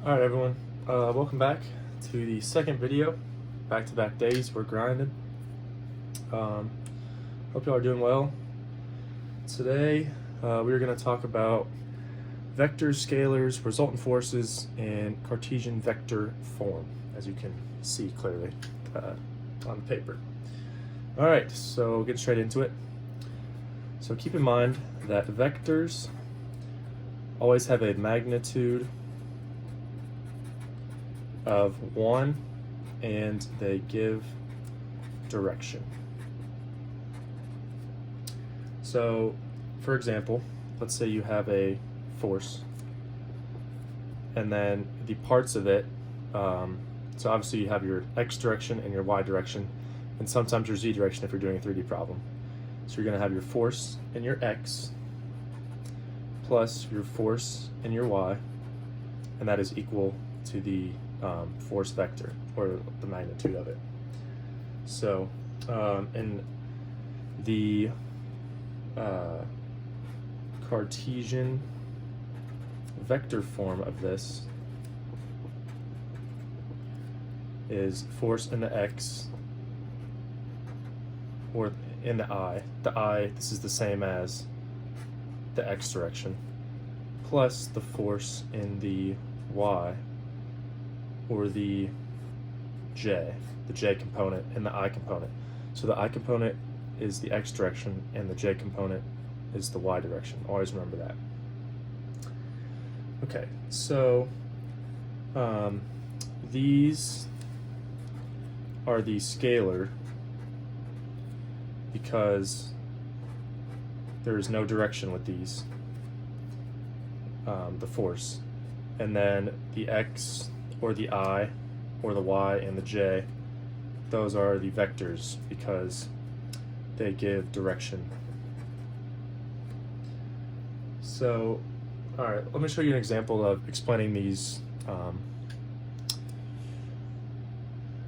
All right, everyone. Welcome back to the second video. Back-to-back days, we're grinding. Hope y'all are doing well. Today, we're going to talk about vectors, scalars, resultant forces, and Cartesian vector form, as you can see clearly on the paper. All right, so we'll get straight into it. So keep in mind that vectors always have a magnitude of 1 and they give direction. So for example, let's say you have a force and then the parts of it, so obviously you have your x direction and your y direction and sometimes your z direction if you're doing a 3D problem. So you're going to have your force in your x plus your force in your y, and that is equal to the force vector, or the magnitude of it. So in the Cartesian vector form of this is force in the x, or in the I. The I, this is the same as the x direction, plus the force in the y, or the j component and the I component. So the I component is the x direction and the j component is the y direction. Always remember that. Okay, so these are the scalar because there is no direction with these, the force. And then the x, or the I, or the y, and the j, those are the vectors because they give direction. So, all right, let me show you an example of explaining these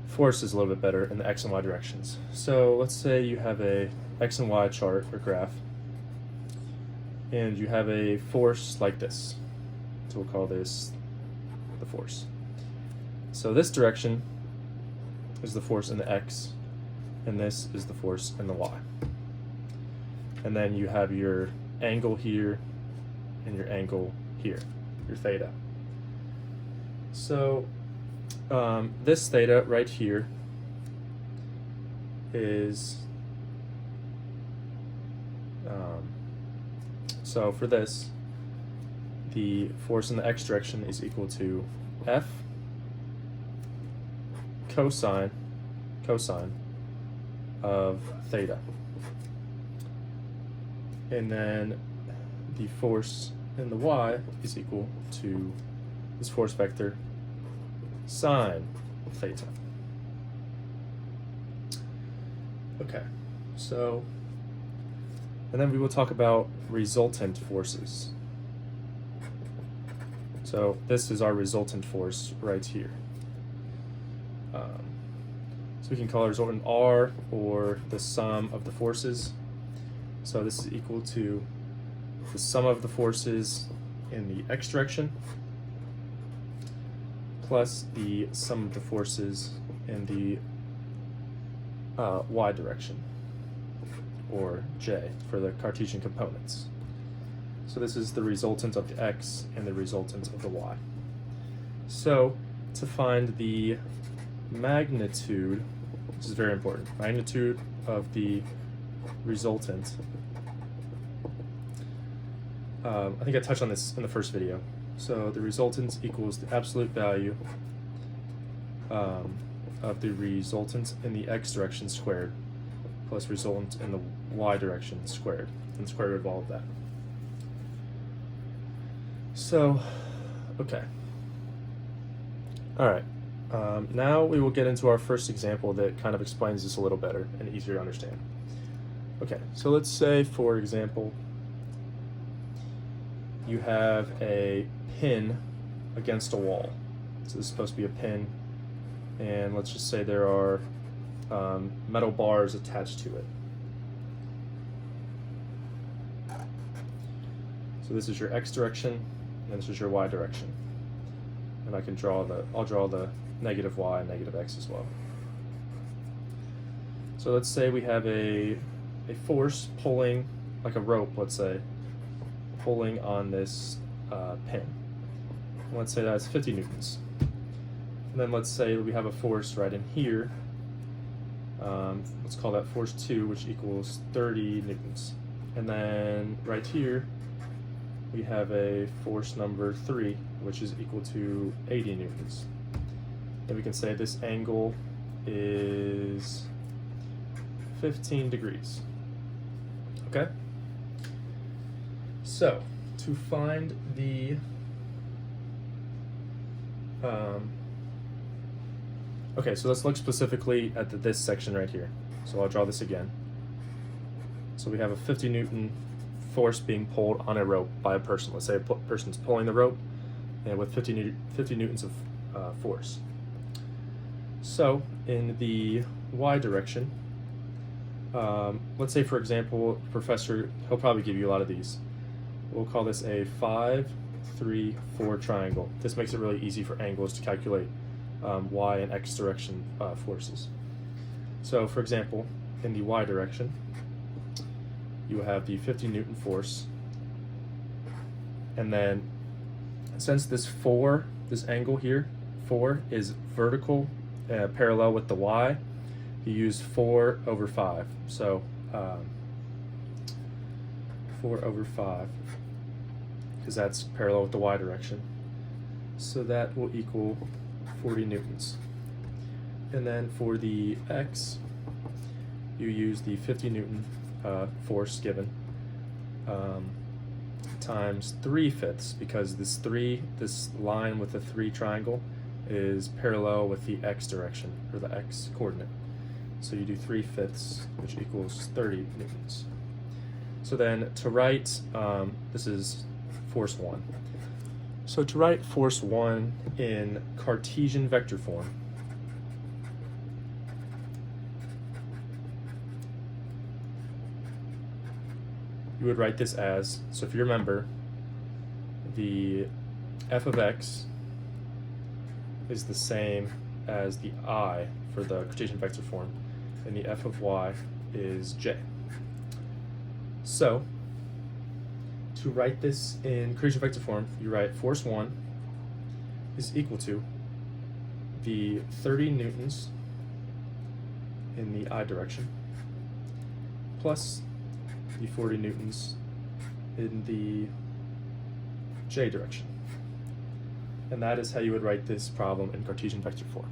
forces a little bit better in the x and y directions. So let's say you have a x and y chart or graph, and you have a force like this. So we'll call this the force. So this direction is the force in the x, and this is the force in the y. And then you have your angle here and your angle here, your theta. So this theta right here is, so for this, the force in the x direction is equal to F cosine of theta. And then the force in the y is equal to this force vector sine theta. Okay, so, and then we will talk about resultant forces. So this is our resultant force right here. So we can call it resultant R, or the sum of the forces. So this is equal to the sum of the forces in the x direction plus the sum of the forces in the y direction, or j for the Cartesian components. So this is the resultant of the x and the resultant of the y. So to find the magnitude, this is very important, magnitude of the resultant, I think I touched on this in the first video. So the resultant equals the absolute value of the resultant in the x direction squared plus resultant in the y direction squared, and square root of all of that. So, okay. All right. Now we will get into our first example that kind of explains this a little better and easier to understand. Okay, so let's say, for example, you have a pin against a wall. So this is supposed to be a pin, and let's just say there are metal bars attached to it. So this is your x direction, and this is your y direction. and I'll draw the negative y and negative x as well. So let's say we have a force pulling, like a rope, let's say, pulling on this pin. And let's say that's 50 newtons. And then let's say we have a force right in here. Let's call that force 2, which equals 30 newtons. And then right here, we have a force number 3, which is equal to 80 newtons. Then we can say this angle is 15 degrees. Okay? So, to find the okay, so let's look specifically at this section right here. So I'll draw this again. So we have a 50 Newton force being pulled on a rope by a person. Let's say a person's pulling the rope and with 50 newtons of force. So in the y direction, let's say for example, professor, he'll probably give you a lot of these. We'll call this a 5, 3, 4 triangle. This makes it really easy for angles to calculate y and x direction forces. So for example, in the y direction, you have the 50 Newton force, and then since this angle here, 4 is vertical, parallel with the y, you use 4 over 5. So 4 over 5, because that's parallel with the y direction. So that will equal 40 newtons. And then for the x, you use the 50 Newton force given times 3/5, because this line with the 3 triangle is parallel with the x direction, or the x coordinate. So you do 3/5, which equals 30 newtons. So then to write, this is force 1. So to write force 1 in Cartesian vector form, you would write this as, so if you remember, the f of x is the same as the I for the Cartesian vector form, and the f of y is j. So, to write this in Cartesian vector form, you write force 1 is equal to the 30 newtons in the I direction plus the 40 newtons in the j direction. And that is how you would write this problem in Cartesian vector form.